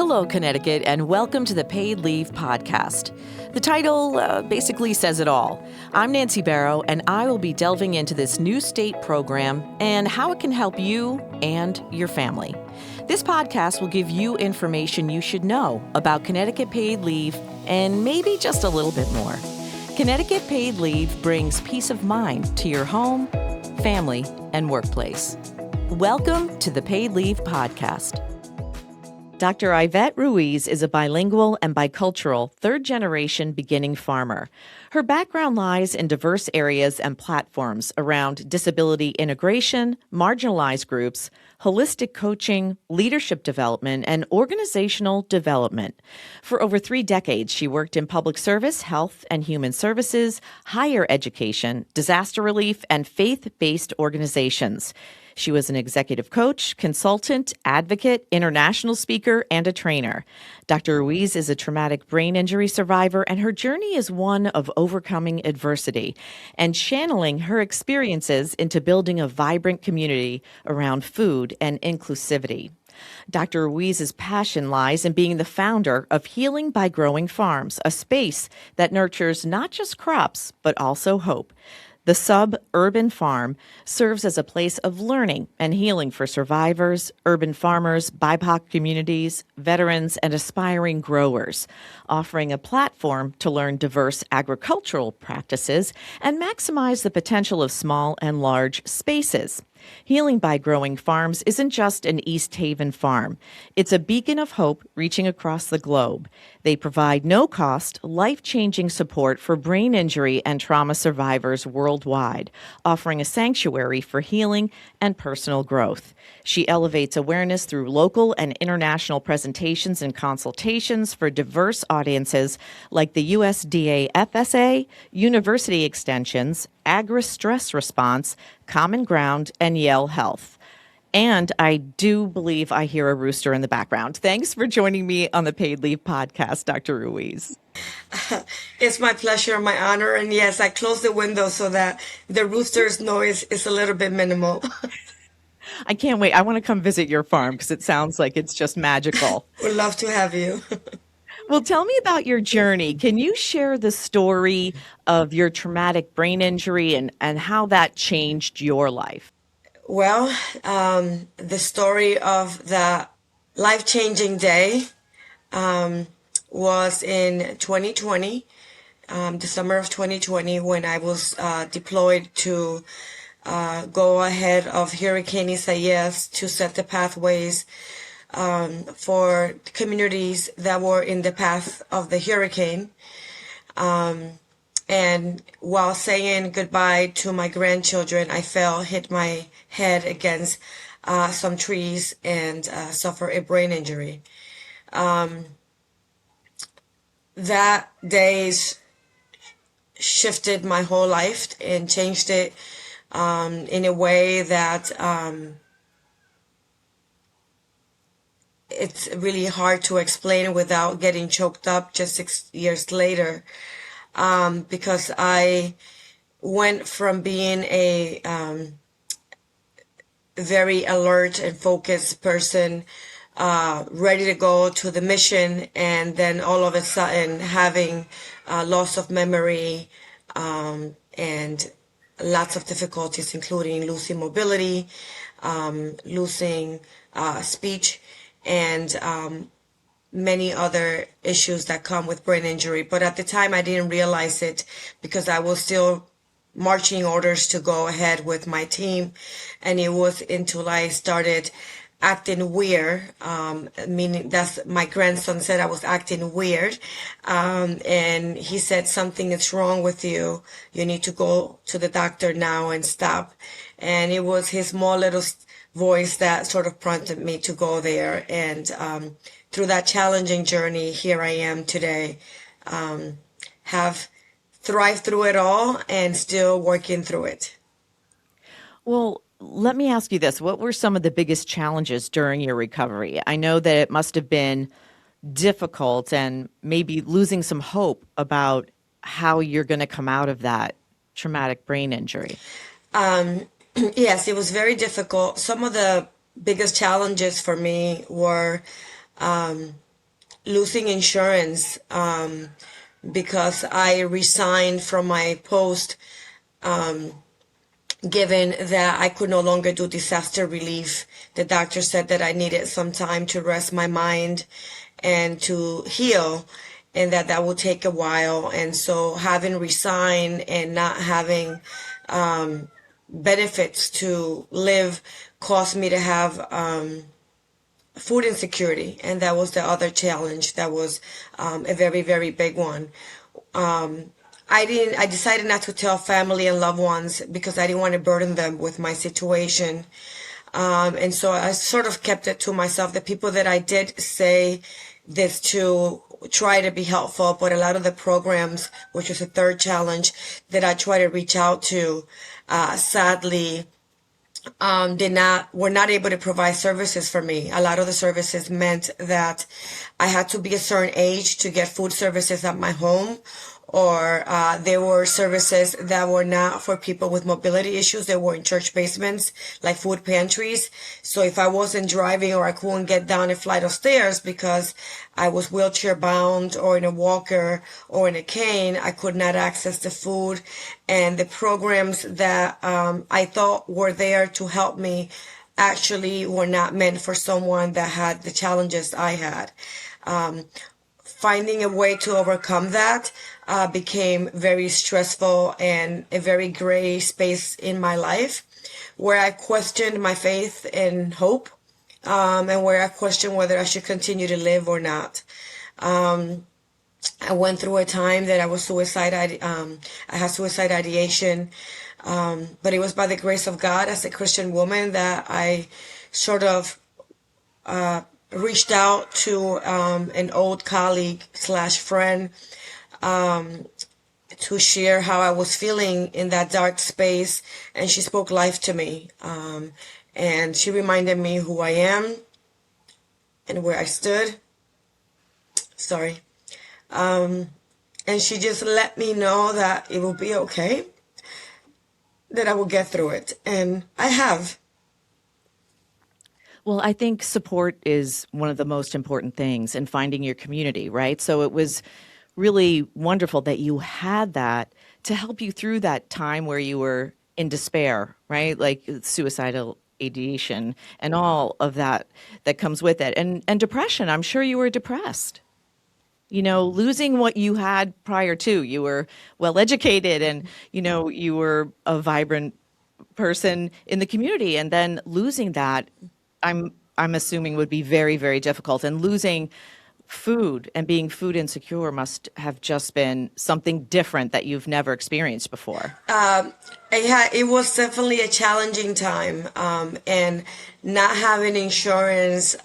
Hello, Connecticut, and welcome to the Paid Leave podcast. The title basically says it all. I'm Nancy Barrow, and I will be delving into this new state program and how it can help you and your family. This podcast will give you information you should know about Connecticut Paid Leave and maybe just a little bit more. Connecticut Paid Leave brings peace of mind to your home, family, and workplace. Welcome to the Paid Leave podcast. Dr. Ivette Ruiz is a bilingual and bicultural third-generation beginning farmer. Her background lies in diverse areas and platforms around disability integration, marginalized groups, holistic coaching, leadership development, and organizational development. For over 3 decades, she worked in public service, health and human services, higher education, disaster relief, and faith-based organizations. She was an executive coach, consultant, advocate, international speaker, and a trainer. Dr. Ruiz is a traumatic brain injury survivor, and her journey is one of overcoming adversity and channeling her experiences into building a vibrant community around food and inclusivity. Dr. Ruiz's passion lies in being the founder of Healing by Growing Farms, a space that nurtures not just crops, but also hope. The suburban farm serves as a place of learning and healing for survivors, urban farmers, BIPOC communities, veterans, and aspiring growers, offering a platform to learn diverse agricultural practices and maximize the potential of small and large spaces. Healing by Growing Farms isn't just an East Haven farm. It's a beacon of hope reaching across the globe. They provide no-cost, life-changing support for brain injury and trauma survivors worldwide, offering a sanctuary for healing and personal growth. She elevates awareness through local and international presentations and consultations for diverse audiences like the USDA FSA, university extensions, agri-stress response, Common Ground, and Yale Health. And I do believe I hear a rooster in the background. Thanks for joining me on the Paid Leave podcast, Dr. Ruiz. It's my pleasure, my honor. And yes, I closed the window so that the rooster's noise is a little bit minimal. I can't wait. I want to come visit your farm because it sounds like it's just magical. We'd love to have you. Well, tell me about your journey. Can you share the story of your traumatic brain injury and how that changed your life? Well, the story of the life-changing day was in 2020, the summer of 2020, when I was deployed to go ahead of Hurricane Isaias to set the pathways for communities that were in the path of the hurricane. And while saying goodbye to my grandchildren, I hit my head against some trees and suffer a brain injury. That day shifted my whole life and changed it in a way that it's really hard to explain without getting choked up just 6 years later, because I went from being a very alert and focused person, ready to go to the mission, and then all of a sudden having loss of memory and lots of difficulties, including losing mobility, losing speech, and many other issues that come with brain injury. But at the time, I didn't realize it because I was still marching orders to go ahead with my team. And it was until I started acting weird, meaning that's my grandson said I was acting weird. And he said, something is wrong with you. You need to go to the doctor now and stop. And it was his small little voice that sort of prompted me to go there. And through that challenging journey, here I am today, have thrived through it all and still working through it. Well, let me ask you this. What were some of the biggest challenges during your recovery? I know that it must have been difficult and maybe losing some hope about how you're going to come out of that traumatic brain injury. Yes, it was very difficult. Some of the biggest challenges for me were losing insurance because I resigned from my post, given that I could no longer do disaster relief. The doctor said that I needed some time to rest my mind and to heal, and that that would take a while. And so having resigned and not having benefits to live caused me to have food insecurity, and that was the other challenge. That was a very, very big one. I decided not to tell family and loved ones because I didn't want to burden them with my situation. And so I sort of kept it to myself. The people that I did say this to try to be helpful, but a lot of the programs, which was a third challenge that I try to reach out to, sadly, were not able to provide services for me. A lot of the services meant that I had to be a certain age to get food services at my home, or there were services that were not for people with mobility issues. They were in church basements, like food pantries. So if I wasn't driving or I couldn't get down a flight of stairs because I was wheelchair bound or in a walker or in a cane, I could not access the food. And the programs that I thought were there to help me actually were not meant for someone that had the challenges I had. Finding a way to overcome that became very stressful and a very gray space in my life, where I questioned my faith and hope, and where I questioned whether I should continue to live or not. I went through a time that I was I had suicide ideation, but it was by the grace of God as a Christian woman that I sort of reached out to an old colleague slash friend to share how I was feeling in that dark space, and she spoke life to me, and she reminded me who I am and where I stood. Sorry. And she just let me know that it will be okay, that I will get through it, and I have. Well, I think support is one of the most important things in finding your community, right? So it was really wonderful that you had that to help you through that time where you were in despair, right? Like suicidal ideation and all of that that comes with it. And depression, I'm sure you were depressed. You know, losing what you had prior to. You were well educated and, you know, you were a vibrant person in the community, and then losing that, I'm assuming would be very, very difficult. And losing food and being food insecure must have just been something different that you've never experienced before. It was definitely a challenging time, and not having insurance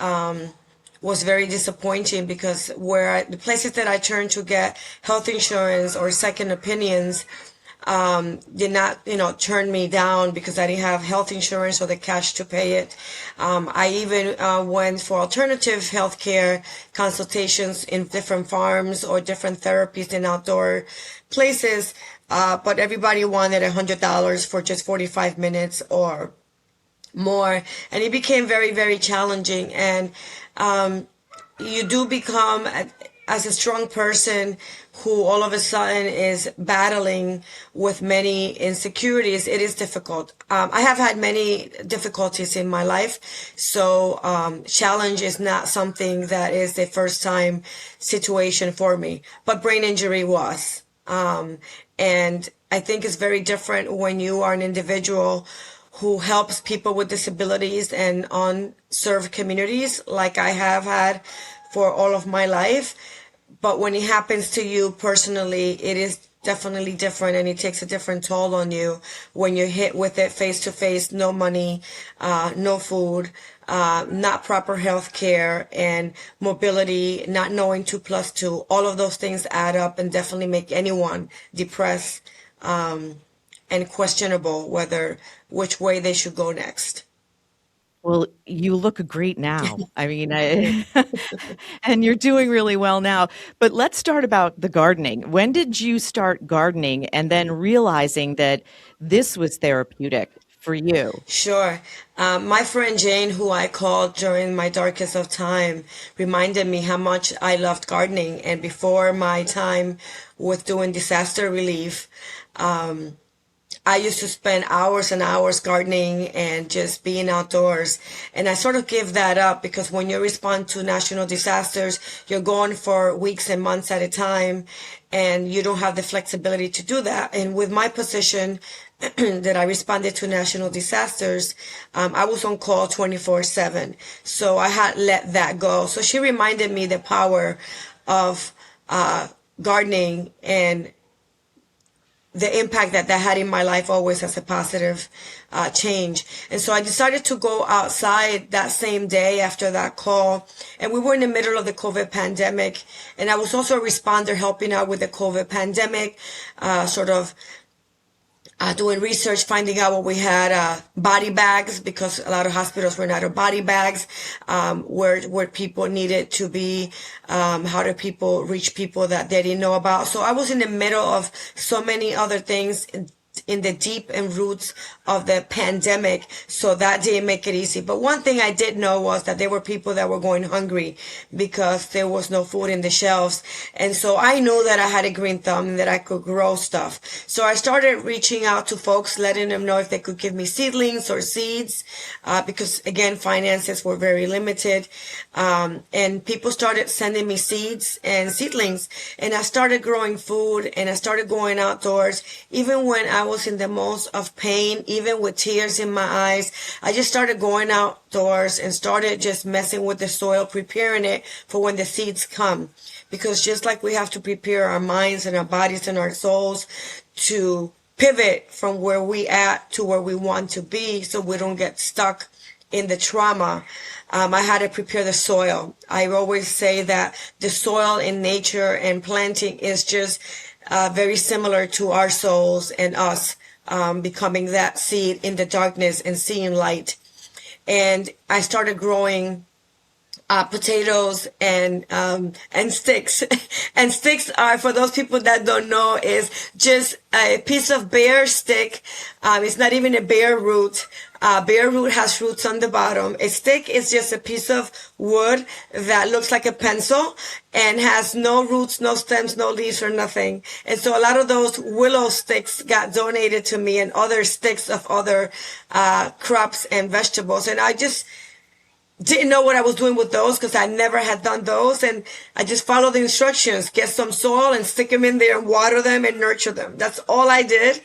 was very disappointing, because the places that I turned to get health insurance or second opinions did not, turn me down because I didn't have health insurance or the cash to pay it. I even went for alternative healthcare consultations in different farms or different therapies in outdoor places, but everybody wanted $100 for just 45 minutes or more, and it became very, very challenging. And you do become, as a strong person who all of a sudden is battling with many insecurities, it is difficult. I have had many difficulties in my life, so challenge is not something that is a first time situation for me, but brain injury was. And I think it's very different when you are an individual who helps people with disabilities and unserved communities, like I have had for all of my life. But when it happens to you personally, it is definitely different, and it takes a different toll on you when you're hit with it face to face. No money, no food, not proper health care, and mobility, not knowing 2+2. All of those things add up and definitely make anyone depressed, and questionable which way they should go next. Well, you look great now. I mean, and you're doing really well now. But let's start about the gardening. When did you start gardening and then realizing that this was therapeutic for you? Sure. My friend Jane, who I called during my darkest of time, reminded me how much I loved gardening. And before my time with doing disaster relief, I used to spend hours and hours gardening and just being outdoors. And I sort of give that up because when you respond to national disasters, you're gone for weeks and months at a time, and you don't have the flexibility to do that. And with my position that I responded to national disasters, I was on call 24/7. So I had let that go. So she reminded me the power of gardening and the impact that that had in my life always as a positive change. And so I decided to go outside that same day after that call. And we were in the middle of the COVID pandemic. And I was also a responder helping out with the COVID pandemic, sort of doing research, finding out what we had, body bags, because a lot of hospitals ran out of body bags, where people needed to be, how do people reach people that they didn't know about. So I was in the middle of so many other things in the deep and roots of the pandemic, so that didn't make it easy. But one thing I did know was that there were people that were going hungry because there was no food in the shelves. And so I knew that I had a green thumb and that I could grow stuff. So I started reaching out to folks, letting them know if they could give me seedlings or seeds, because again, finances were very limited. And people started sending me seeds and seedlings, and I started growing food, and I started going outdoors. Even when I was in the most of pain, even with tears in my eyes, I just started going outdoors and started just messing with the soil, preparing it for when the seeds come. Because just like we have to prepare our minds and our bodies and our souls to pivot from where we at to where we want to be, so we don't get stuck in the trauma, I had to prepare the soil. I always say that the soil in nature and planting is just very similar to our souls and us becoming that seed in the darkness and seeing light. And I started growing potatoes and sticks. And sticks are, for those people that don't know, is just a piece of bare stick. It's not even a bare root. Bare root has roots on the bottom. A stick is just a piece of wood that looks like a pencil and has no roots, no stems, no leaves, or nothing. And so a lot of those willow sticks got donated to me, and other sticks of other crops and vegetables. And I just didn't know what I was doing with those because I never had done those. And I just followed the instructions, get some soil and stick them in there and water them and nurture them. That's all I did.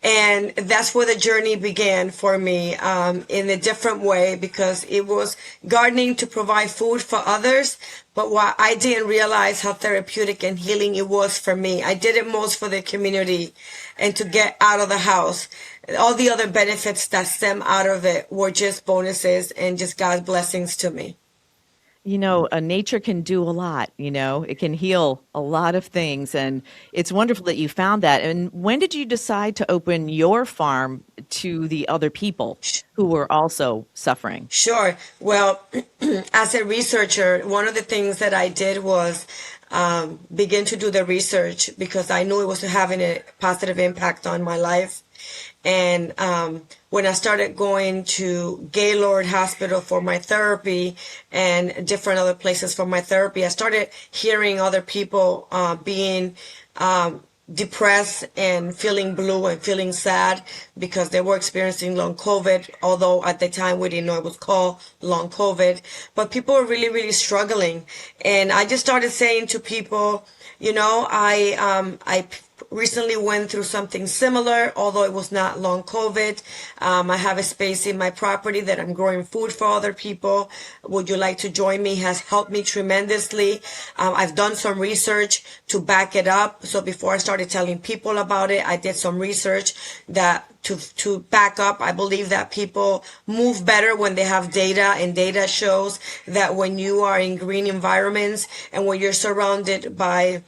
And that's where the journey began for me, in a different way, because it was gardening to provide food for others. But what I didn't realize how therapeutic and healing it was for me. I did it most for the community and to get out of the house. All the other benefits that stem out of it were just bonuses and just God's blessings to me. Nature can do a lot, it can heal a lot of things. And it's wonderful that you found that. And when did you decide to open your farm to the other people who were also suffering? Sure. Well, as a researcher, one of the things that I did was begin to do the research because I knew it was having a positive impact on my life. And when I started going to Gaylord Hospital for my therapy and different other places for my therapy, I started hearing other people being depressed and feeling blue and feeling sad because they were experiencing long COVID, although at the time we didn't know it was called long COVID. But people were really, really struggling. And I just started saying to people, I recently went through something similar, although it was not long COVID. I have a space in my property that I'm growing food for other people. Would you like to join me? Has helped me tremendously. I've done some research to back it up. So before I started telling people about it, I did some research that to back up. I believe that people move better when they have data, and data shows that when you are in green environments and when you're surrounded by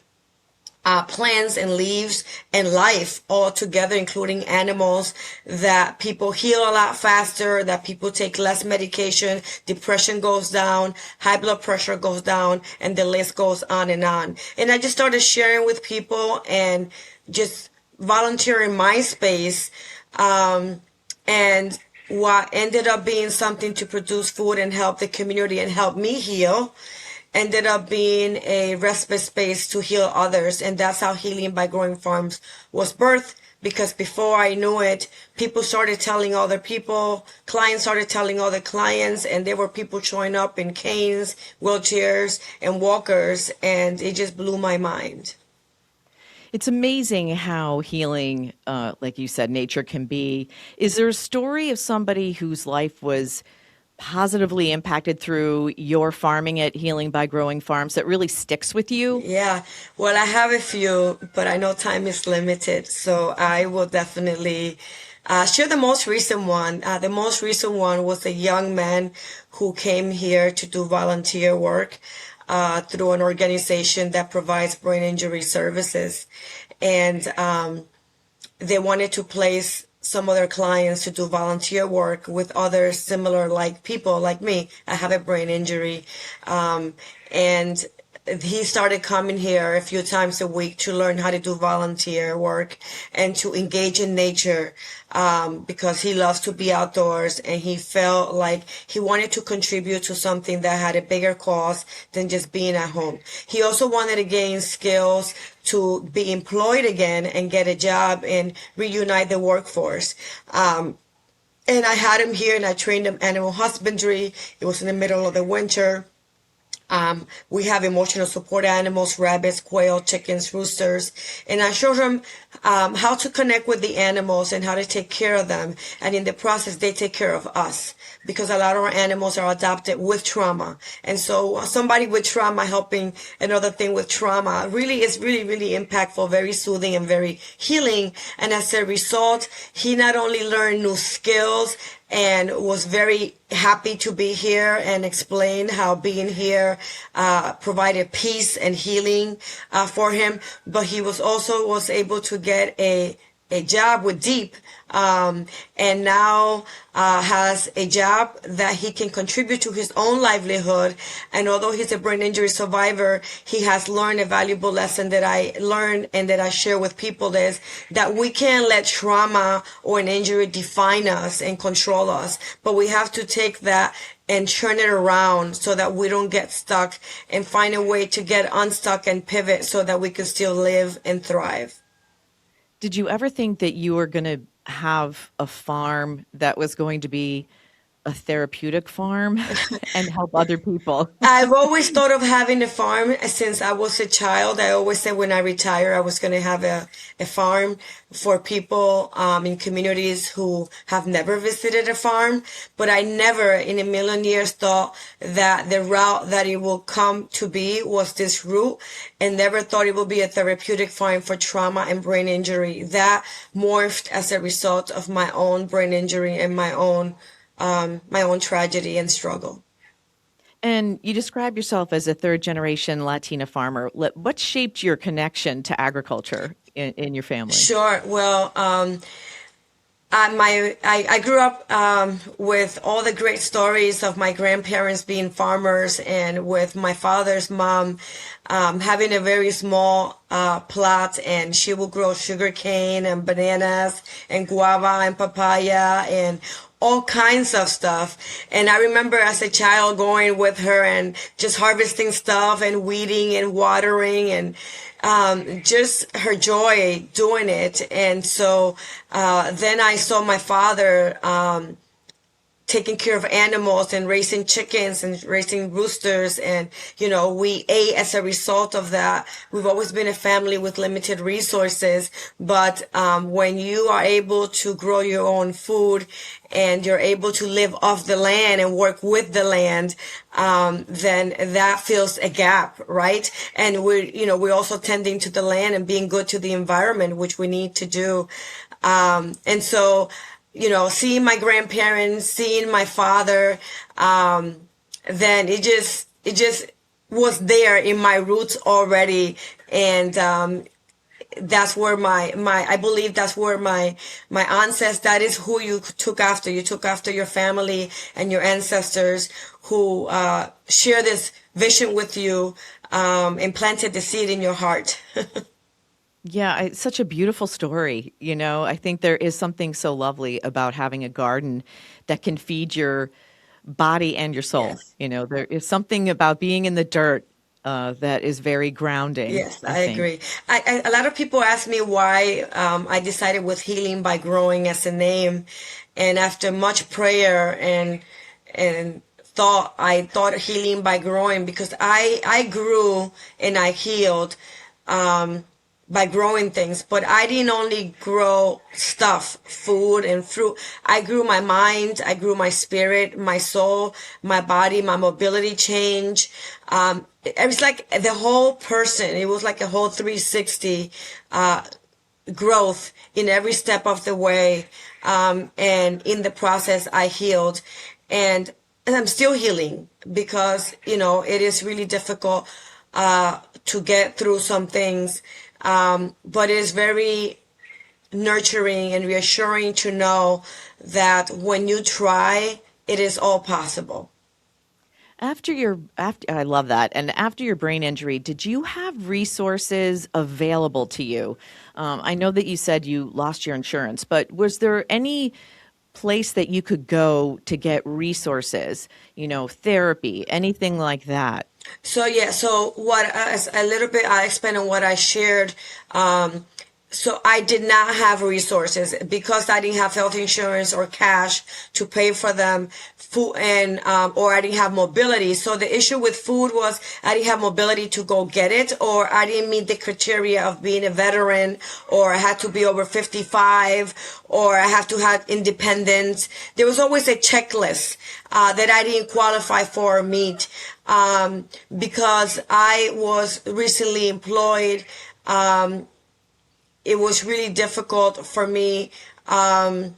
plants and leaves and life all together, including animals, that people heal a lot faster, that people take less medication, depression goes down, high blood pressure goes down, and the list goes on. And I just started sharing with people and just volunteering my space And what ended up being something to produce food and help the community and help me heal ended up being a respite space to heal others. And that's how Healing by Growing Farms was birthed. Because before I knew it, people started telling other people, clients started telling other clients, and there were people showing up in canes, wheelchairs, and walkers, and it just blew my mind. It's amazing how healing, like you said, nature can be. Is there a story of somebody whose life was positively impacted through your farming at Healing by Growing Farms that really sticks with you? Yeah, well, I have a few, but I know time is limited, so I will definitely share the most recent one. The most recent one was a young man who came here to do volunteer work through an organization that provides brain injury services. And they wanted to place some other clients to do volunteer work with other similar like people like me. I have a brain injury. And he started coming here a few times a week to learn how to do volunteer work and to engage in nature, because he loves to be outdoors, and he felt like he wanted to contribute to something that had a bigger cause than just being at home. He also wanted to gain skills to be employed again and get a job and reunite the workforce. And I had him here and I trained him animal husbandry. It was in the middle of the winter. We have emotional support animals, rabbits, quail, chickens, roosters, and I showed them how to connect with the animals and how to take care of them. And in the process, they take care of us, because a lot of our animals are adopted with trauma. And so somebody with trauma helping another thing with trauma really is really, really impactful, very soothing and very healing. And as a result, he not only learned new skills and was very happy to be here and explain how being here provided peace and healing for him. But he was able to get a job with Deep, and now has a job that he can contribute to his own livelihood. And although he's a brain injury survivor, he has learned a valuable lesson that I learned and that I share with people, is that we can't let trauma or an injury define us and control us, but we have to take that and turn it around so that we don't get stuck, and find a way to get unstuck and pivot so that we can still live and thrive. Did you ever think that you were going to have a farm that was going to be a therapeutic farm and help other people? I've always thought of having a farm since I was a child. I always said when I retire, I was going to have a farm for people in communities who have never visited a farm. But I never in a million years thought that the route that it will come to be was this route, and never thought it would be a therapeutic farm for trauma and brain injury. That morphed as a result of my own brain injury and my own tragedy and struggle. And you describe yourself as a third generation Latina farmer. What shaped your connection to agriculture in your family? Sure. Well, I grew up with all the great stories of my grandparents being farmers, and with my father's mom having a very small plot, and she will grow sugar cane and bananas and guava and papaya and all kinds of stuff. And I remember as a child going with her and just harvesting stuff and weeding and watering, and just her joy doing it. And so then I saw my father taking care of animals and raising chickens and raising roosters. And, we ate as a result of that. We've always been a family with limited resources. But when you are able to grow your own food and you're able to live off the land and work with the land, then that fills a gap, right? And we're also tending to the land and being good to the environment, which we need to do. And so, seeing my grandparents, seeing my father, then it just was there in my roots already. And, that's where I believe that's where my ancestors, that is who you took after. You took after your family and your ancestors who, share this vision with you, and planted the seed in your heart. Yeah, it's such a beautiful story. I think there is something so lovely about having a garden that can feed your body and your soul. Yes. There is something about being in the dirt that is very grounding, Yes, I I think. agree. A lot of people ask me why I decided with healing by growing as a name, and after much prayer and thought, I thought healing by growing because I grew and I healed um, by growing things, but I didn't only grow stuff, food and fruit. I grew my mind, I grew my spirit, my soul, my body, my mobility change. It was like the whole person. It was like a whole 360 growth in every step of the way. And in the process, I healed, and I'm still healing because it is really difficult to get through some things. But it is very nurturing and reassuring to know that when you try, it is all possible. After I love that. And after your brain injury, did you have resources available to you? I know that you said you lost your insurance, but was there any place that you could go to get resources, therapy, anything like that? So yeah, so what as a little bit I expand on what I shared. So I did not have resources because I didn't have health insurance or cash to pay for them, food and or I didn't have mobility. So the issue with food was I didn't have mobility to go get it, or I didn't meet the criteria of being a veteran, or I had to be over 55, or I have to have independence. There was always a checklist that I didn't qualify for or meet because I was recently employed. It was really difficult for me to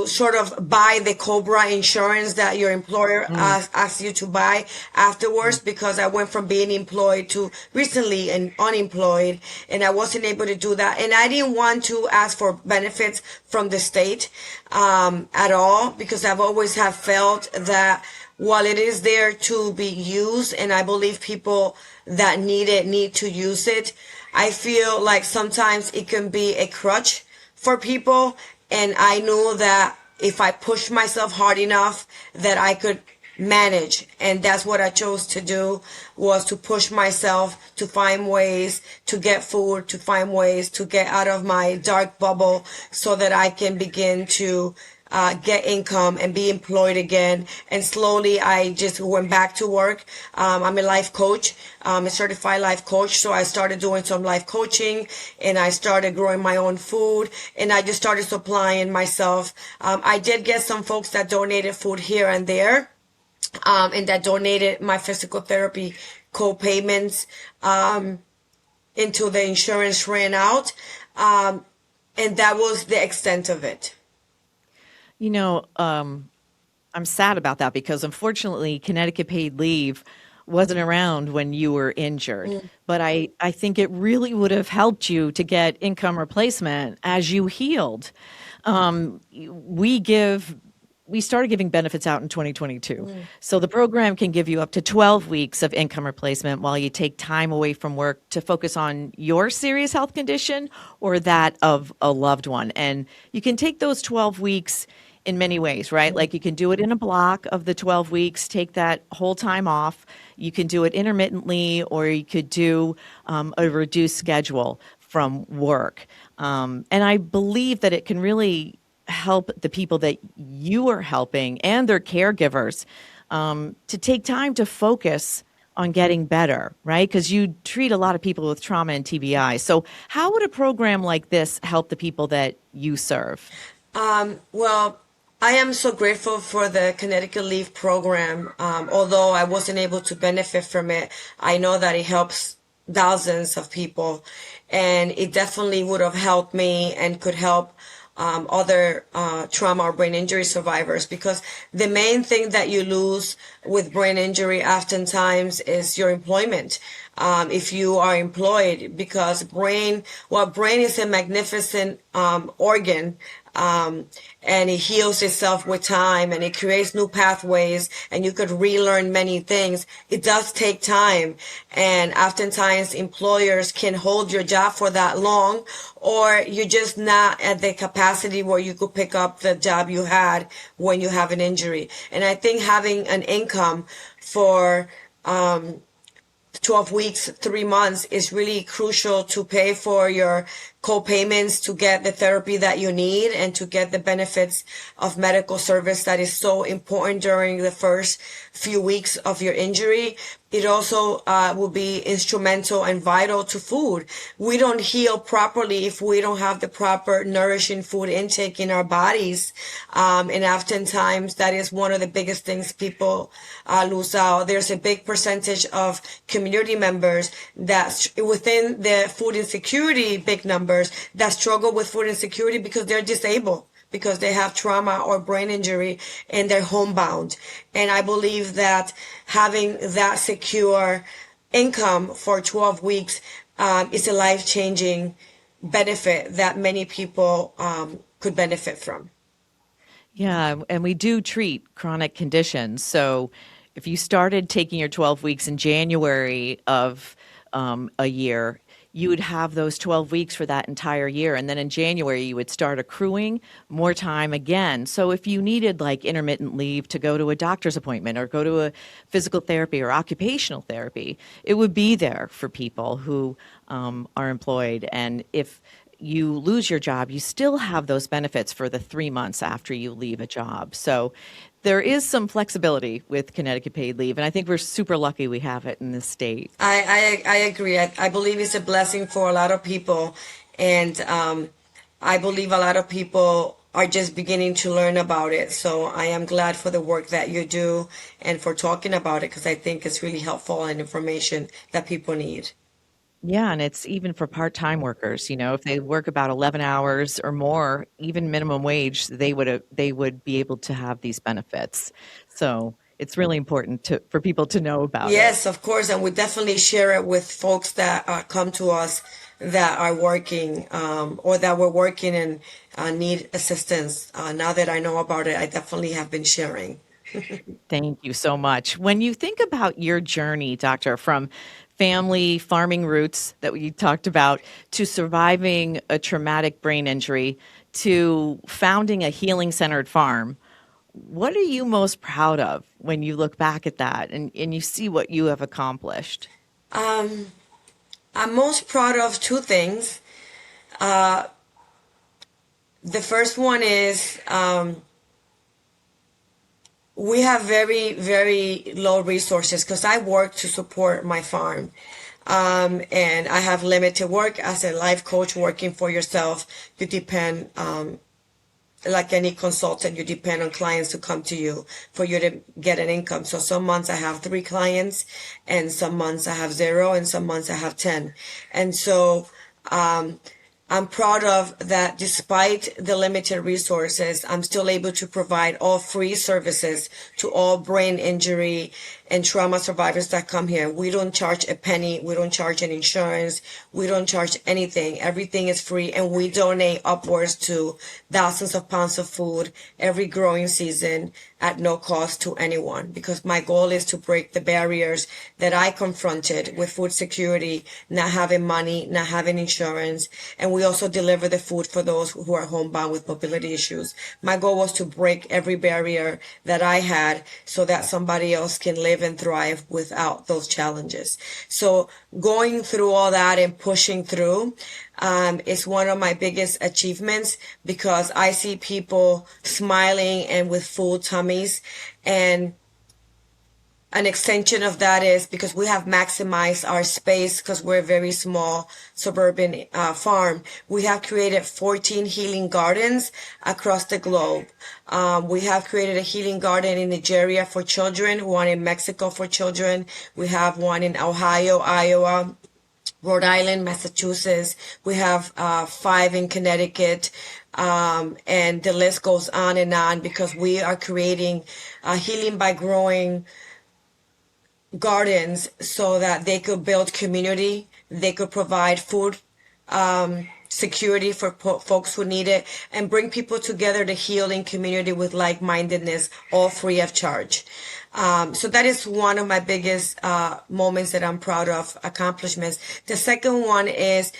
sort of buy the Cobra insurance that your employer Mm, asks you to buy afterwards, mm. because I went from being employed to recently and unemployed, and I wasn't able to do that. And I didn't want to ask for benefits from the state at all, because I've always have felt that while it is there to be used, and I believe people that need it need to use it, I feel like sometimes it can be a crutch for people. And I knew that if I pushed myself hard enough, that I could manage. And that's what I chose to do, was to push myself to find ways to get food, to find ways to get out of my dark bubble so that I can begin to get income and be employed again. And slowly I just went back to work. I'm a life coach, a certified life coach. So I started doing some life coaching, and I started growing my own food, and I just started supplying myself. I did get some folks that donated food here and there, and that donated my physical therapy co-payments until the insurance ran out. And that was the extent of it. You know, I'm sad about that because unfortunately, Connecticut Paid Leave wasn't around when you were injured. But I think it really would have helped you to get income replacement as you healed. We give we started giving benefits out in 2022. So the program can give you up to 12 weeks of income replacement while you take time away from work to focus on your serious health condition or that of a loved one. And you can take those 12 weeks in many ways, right? Like you can do it in a block of the 12 weeks, take that whole time off. You can do it intermittently, or you could do a reduced schedule from work. And I believe that it can really help the people that you are helping and their caregivers to take time to focus on getting better, right? Because you treat a lot of people with trauma and TBI. So how would a program like this help the people that you serve? Well, I am so grateful for the Connecticut Leave program. Although I wasn't able to benefit from it, I know that it helps thousands of people, and it definitely would have helped me and could help other trauma or brain injury survivors, because the main thing that you lose with brain injury oftentimes is your employment. If you are employed, because brain is a magnificent organ. and it heals itself with time, and it creates new pathways, and you could relearn many things. It does take time, and oftentimes employers can hold your job for that long, or you're just not at the capacity where you could pick up the job you had when you have an injury. And I think having an income for 12 weeks, 3 months is really crucial to pay for your co-payments, to get the therapy that you need, and to get the benefits of medical service that is so important during the first few weeks of your injury. It also will be instrumental and vital to food. We don't heal properly if we don't have the proper nourishing food intake in our bodies. And oftentimes that is one of the biggest things people lose out. There's a big percentage of community members that within the food insecurity, big numbers, that struggle with food insecurity because they're disabled, because they have trauma or brain injury and they're homebound. And I believe that having that secure income for 12 weeks is a life-changing benefit that many people could benefit from. Yeah, and we do treat chronic conditions. So if you started taking your 12 weeks in January of a year, you would have those 12 weeks for that entire year. And then in January, you would start accruing more time again. So if you needed like intermittent leave to go to a doctor's appointment or go to a physical therapy or occupational therapy, it would be there for people who are employed. And if you lose your job, you still have those benefits for the 3 months after you leave a job. So there is some flexibility with Connecticut Paid Leave, and I think we're super lucky we have it in this state. I agree. I believe it's a blessing for a lot of people, and I believe a lot of people are just beginning to learn about it. So I am glad for the work that you do and for talking about it, because I think it's really helpful and information that people need. Yeah, and it's even for part-time workers, if they work about 11 hours or more, even minimum wage, they would be able to have these benefits. So it's really important for people to know about it. Yes, of course, and we definitely share it with folks that come to us that are working or that were working and need assistance. Now that I know about it, I definitely have been sharing. Thank you so much. When you think about your journey, doctor, from family farming roots that we talked about to surviving a traumatic brain injury to founding a healing-centered farm, what are you most proud of when you look back at that and you see what you have accomplished? I'm most proud of two things. The first one is we have very, very low resources because I work to support my farm. And I have limited work. As a life coach working for yourself, you depend, like any consultant, you depend on clients to come to you for you to get an income. So some months I have 3 clients, and some months I have 0, and some months I have 10. And so I'm proud of that. Despite the limited resources, I'm still able to provide all free services to all brain injury and trauma survivors that come here. We don't charge a penny. We don't charge an insurance. We don't charge anything. Everything is free, and we donate upwards to thousands of pounds of food every growing season at no cost to anyone, because my goal is to break the barriers that I confronted with food security, not having money, not having insurance. And we also deliver the food for those who are homebound with mobility issues. My goal was to break every barrier that I had so that somebody else can live and thrive without those challenges. So going through all that and pushing through is one of my biggest achievements, because I see people smiling and with full tummies. And an extension of that is because we have maximized our space, because we're a very small suburban farm. We have created 14 healing gardens across the globe. We have created a healing garden in Nigeria for children, one in Mexico for children. We have one in Ohio, Iowa, Rhode Island, Massachusetts. We have 5 in Connecticut. And the list goes on, because we are creating healing by growing gardens so that they could build community, they could provide food security for folks who need it, and bring people together to heal in community with like-mindedness, all free of charge. So that is one of my biggest moments that I'm proud of, accomplishments. The second one is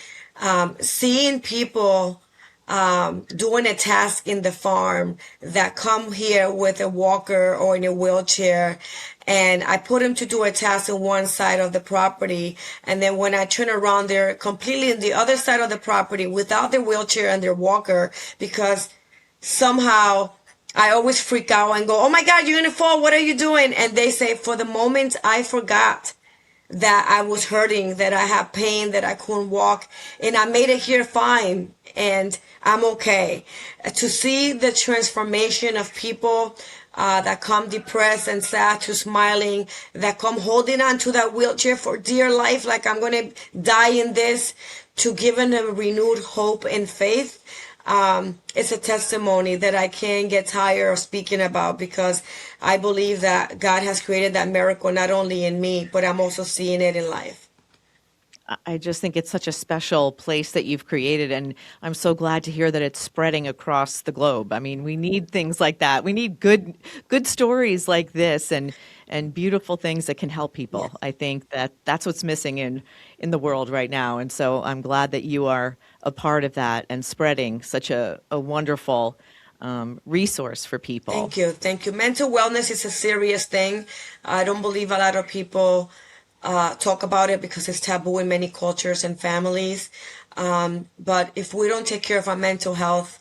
seeing people doing a task in the farm that come here with a walker or in a wheelchair, and I put them to do a task on one side of the property, and then when I turn around, they're completely on the other side of the property without their wheelchair and their walker, because somehow I always freak out and go, "Oh my God, you're gonna fall, what are you doing?" And they say, "For the moment I forgot that I was hurting, that I had pain, that I couldn't walk, and I made it here fine, and I'm okay." To see the transformation of people that come depressed and sad to smiling, that come holding on to that wheelchair for dear life, like I'm going to die in this, to giving them renewed hope and faith. It's a testimony that I can't get tired of speaking about, because I believe that God has created that miracle not only in me, but I'm also seeing it in life. I just think it's such a special place that you've created, and I'm so glad to hear that it's spreading across the globe. I mean, we need things like that. We need good stories like this, and beautiful things that can help people. Yes. I think that that's what's missing in the world right now, and so I'm glad that you are a part of that and spreading such a wonderful resource for people. Thank you. Thank you. Mental wellness is a serious thing. I don't believe a lot of people talk about it because it's taboo in many cultures and families. But if we don't take care of our mental health,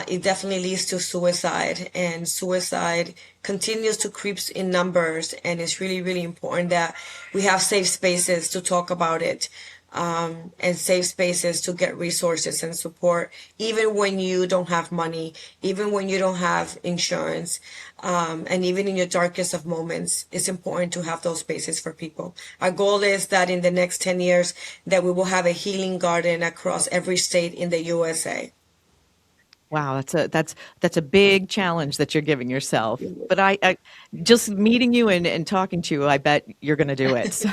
it definitely leads to suicide, and suicide continues to creep in numbers. And it's really, really important that we have safe spaces to talk about it, and safe spaces to get resources and support, even when you don't have money, even when you don't have insurance, and even in your darkest of moments. It's important to have those spaces for people. Our goal is that in the next 10 years that we will have a healing garden across every state in the USA. Wow, that's a big challenge that you're giving yourself. But I just meeting you and talking to you, I bet you're going to do it. So,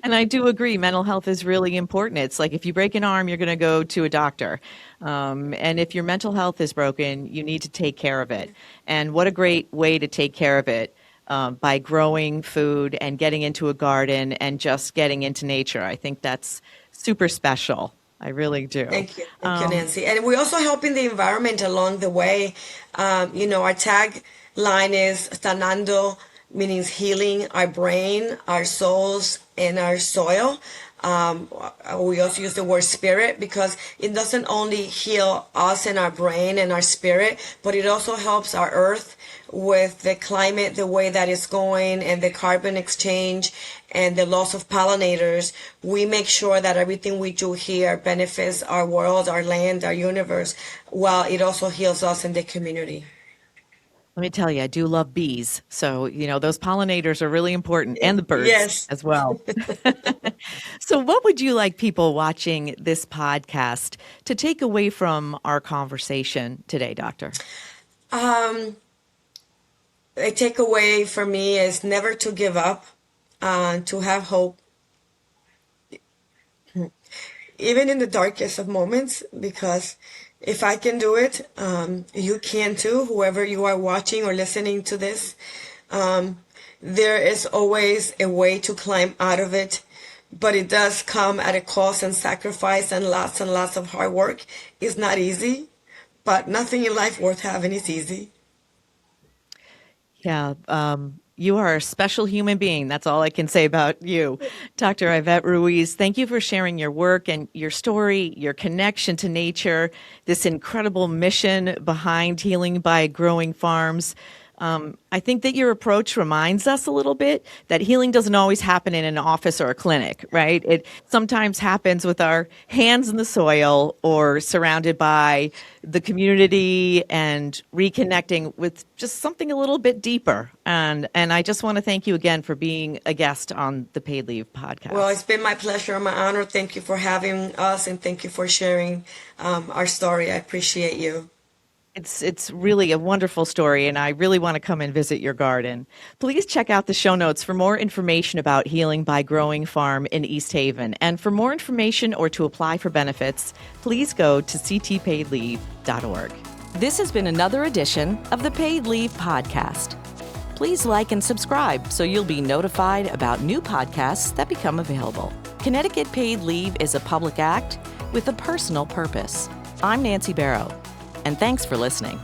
and I do agree, mental health is really important. It's like if you break an arm, you're going to go to a doctor, and if your mental health is broken, you need to take care of it. And what a great way to take care of it. By growing food and getting into a garden and just getting into nature. I think that's super special. I really do. Thank you. Thank you, Nancy. And we're also helping the environment along the way. Our tagline is Sanando, meaning healing our brain, our souls, and our soil. We also use the word spirit because it doesn't only heal us and our brain and our spirit, but it also helps our earth with the climate, the way that it's going, and the carbon exchange and the loss of pollinators. We make sure that everything we do here benefits our world, our land, our universe, while it also heals us in the community. Let me tell you, I do love bees. So, those pollinators are really important, and the birds Yes. as well. So what would you like people watching this podcast to take away from our conversation today, Doctor? A takeaway for me is never to give up, to have hope, even in the darkest of moments, because if I can do it, you can too, whoever you are watching or listening to this. There is always a way to climb out of it, but it does come at a cost and sacrifice and lots of hard work. It's not easy, but nothing in life worth having is easy. Yeah, you are a special human being. That's all I can say about you. Dr. Ivette Ruiz, thank you for sharing your work and your story, your connection to nature, this incredible mission behind Healing by Growing Farms. I think that your approach reminds us a little bit that healing doesn't always happen in an office or a clinic, right? It sometimes happens with our hands in the soil or surrounded by the community and reconnecting with just something a little bit deeper. And I just want to thank you again for being a guest on the Paid Leave podcast. Well, it's been my pleasure and my honor. Thank you for having us, and thank you for sharing our story. I appreciate you. It's really a wonderful story, and I really want to come and visit your garden. Please check out the show notes for more information about Healing by Growing Farm in East Haven. And for more information or to apply for benefits, please go to ctpaidleave.org. This has been another edition of the Paid Leave Podcast. Please like and subscribe so you'll be notified about new podcasts that become available. Connecticut Paid Leave is a public act with a personal purpose. I'm Nancy Barrow, and thanks for listening.